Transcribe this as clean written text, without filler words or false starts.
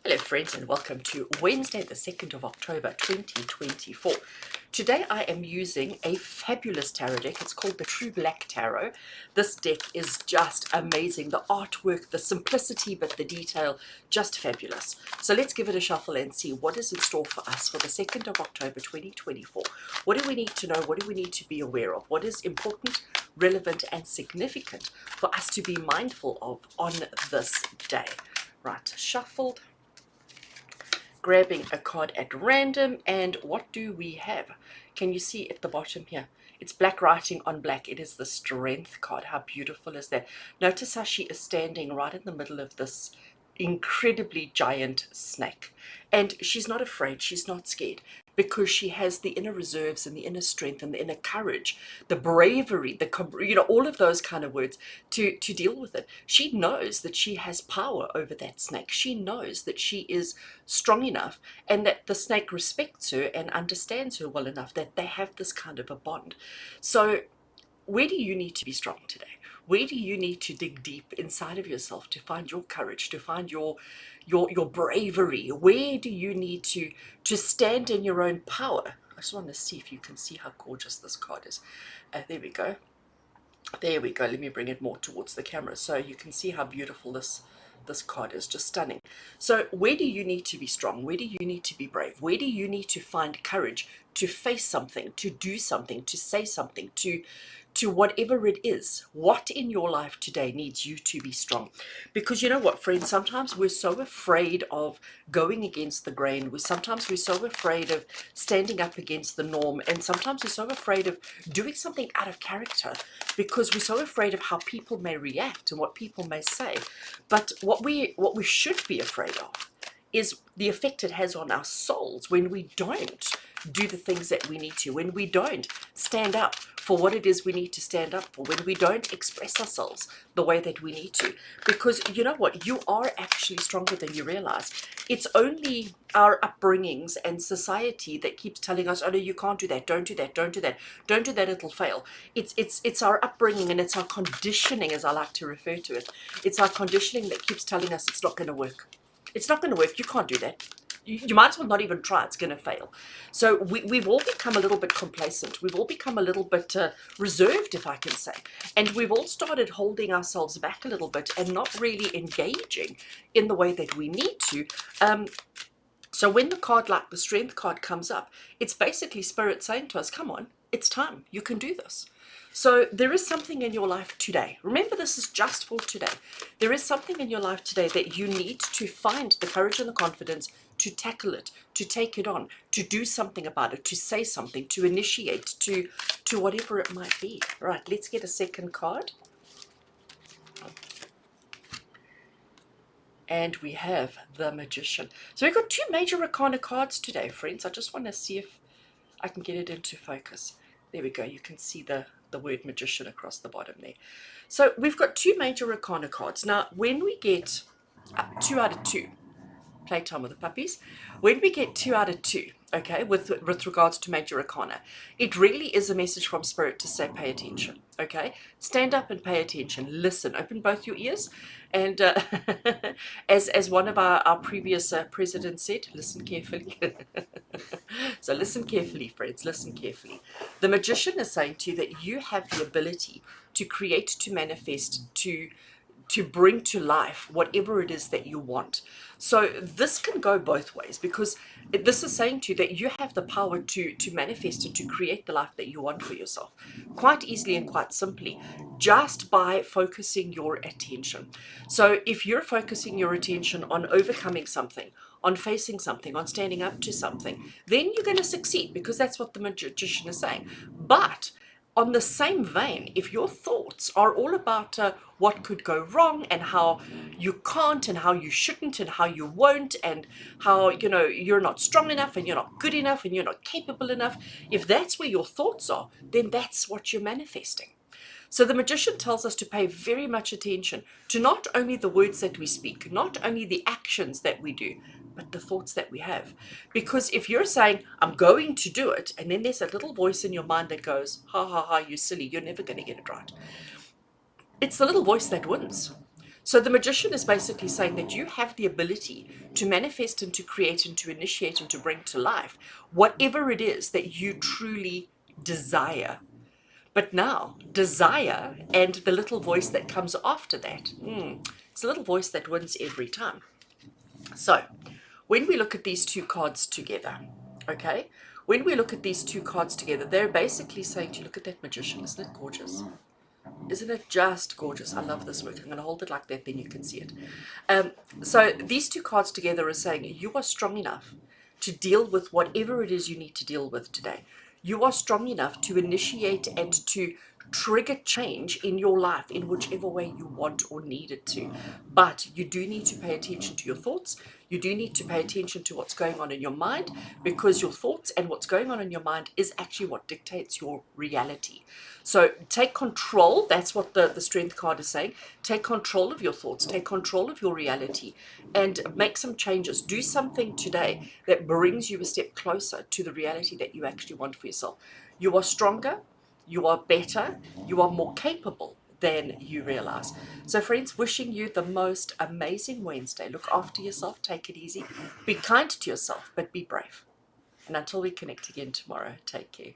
Hello friends and welcome to Wednesday the 2nd of October 2024. Today I am using a fabulous tarot deck. It's called the True Black Tarot. This deck is just amazing. The artwork, the simplicity, but the detail, just fabulous. So let's give it a shuffle and see what is in store for us for the 2nd of October 2024. What do we need to know? What do we need to be aware of? What is important, relevant and significant for us to be mindful of on this day? Right, shuffled. Grabbing a card at random, and what do we have? Can you see at the bottom here? It's black writing on black. It is the Strength card. How beautiful is that? Notice how she is standing right in the middle of this incredibly giant snake, and she's not afraid, she's not scared, because she has the inner reserves and the inner strength and the inner courage, the bravery, the all of those kind of words to deal with it. She knows that she has power over that snake. She knows that she is strong enough and that the snake respects her and understands her well enough that they have this kind of a bond. So where do you need to be strong today? Where do you need to dig deep inside of yourself to find your courage, to find your bravery? Where do you need to stand in your own power? I just want to see if you can see how gorgeous this card is. There we go. There we go. Let me bring it more towards the camera so you can see how beautiful this card is. Just stunning. So where do you need to be strong? Where do you need to be brave? Where do you need to find courage to face something, to do something, to say something, to whatever it is? What in your life today needs you to be strong? Because you know what, friends, sometimes we're so afraid of going against the grain. Sometimes we're so afraid of standing up against the norm, and sometimes we're so afraid of doing something out of character because we're so afraid of how people may react and what people may say. But what we should be afraid of is the effect it has on our souls when we don't do the things that we need to, when we don't stand up for what it is we need to stand up for, when we don't express ourselves the way that we need to. Because you know what, you are actually stronger than you realize. It's only our upbringings and society that keeps telling us, oh no, you can't do that, don't do that, don't do that, don't do that, it'll fail. It's our upbringing and it's our conditioning, as I like to refer to it. It's our conditioning that keeps telling us it's not going to work. It's not going to work. You can't do that. You might as well not even try. It's going to fail. So we've all become a little bit complacent. We've all become a little bit reserved, if I can say. And we've all started holding ourselves back a little bit and not really engaging in the way that we need to. So when the card like the Strength card comes up, it's basically Spirit saying to us, come on, it's time. You can do this. So there is something in your life today. Remember, this is just for today. There is something in your life today that you need to find the courage and the confidence to tackle it, to take it on, to do something about it, to say something, to initiate, to whatever it might be. Right, let's get a second card. And we have the Magician. So we've got two major arcana cards today, friends. I just want to see if I can get it into focus. There we go. You can see the word Magician across the bottom there. So we've got two major arcana cards. Now, when we get 2 out of 2, playtime with the puppies, when we get 2 out of 2, okay, with regards to major arcana, it really is a message from Spirit to say pay attention, okay? Stand up and pay attention. Listen. Open both your ears. And as one of our previous presidents said, listen carefully. So listen carefully, friends. Listen carefully. The Magician is saying to you that you have the ability to create, to manifest, to bring to life whatever it is that you want. So this can go both ways, because this is saying to you that you have the power to manifest and to create the life that you want for yourself quite easily and quite simply, just by focusing your attention. So if you're focusing your attention on overcoming something, on facing something, on standing up to something, then you're going to succeed, because that's what the Magician is saying. But on the same vein, if your thoughts are all about what could go wrong and how you can't and how you shouldn't and how you won't and how, you know, you're not strong enough and you're not good enough and you're not capable enough, if that's where your thoughts are, then that's what you're manifesting. So the Magician tells us to pay very much attention to not only the words that we speak, not only the actions that we do, but the thoughts that we have. Because if you're saying, I'm going to do it, and then there's a little voice in your mind that goes, ha ha ha, you silly, you're never going to get it right. It's the little voice that wins. So the magician is basically saying that you have the ability to manifest and to create and to initiate and to bring to life whatever it is that you truly desire. But now, desire and the little voice that comes after that, it's a little voice that wins every time. So, when we look at these two cards together, okay, when we look at these two cards together, they're basically saying to you, look at that magician, isn't it gorgeous? Isn't it just gorgeous? I love this work. I'm going to hold it like that, then you can see it. So these two cards together are saying you are strong enough to deal with whatever it is you need to deal with today. You are strong enough to initiate and to trigger change in your life in whichever way you want or need it to. But you do need to pay attention to your thoughts. You do need to pay attention to what's going on in your mind, because your thoughts and what's going on in your mind is actually what dictates your reality. So take control. That's what the strength card is saying. Take control of your thoughts, take control of your reality, and make some changes. Do something today that brings you a step closer to the reality that you actually want for yourself. You are stronger, you are better, you are more capable than you realize. So friends, wishing you the most amazing Wednesday. Look after yourself, take it easy, be kind to yourself, but be brave. And until we connect again tomorrow, take care.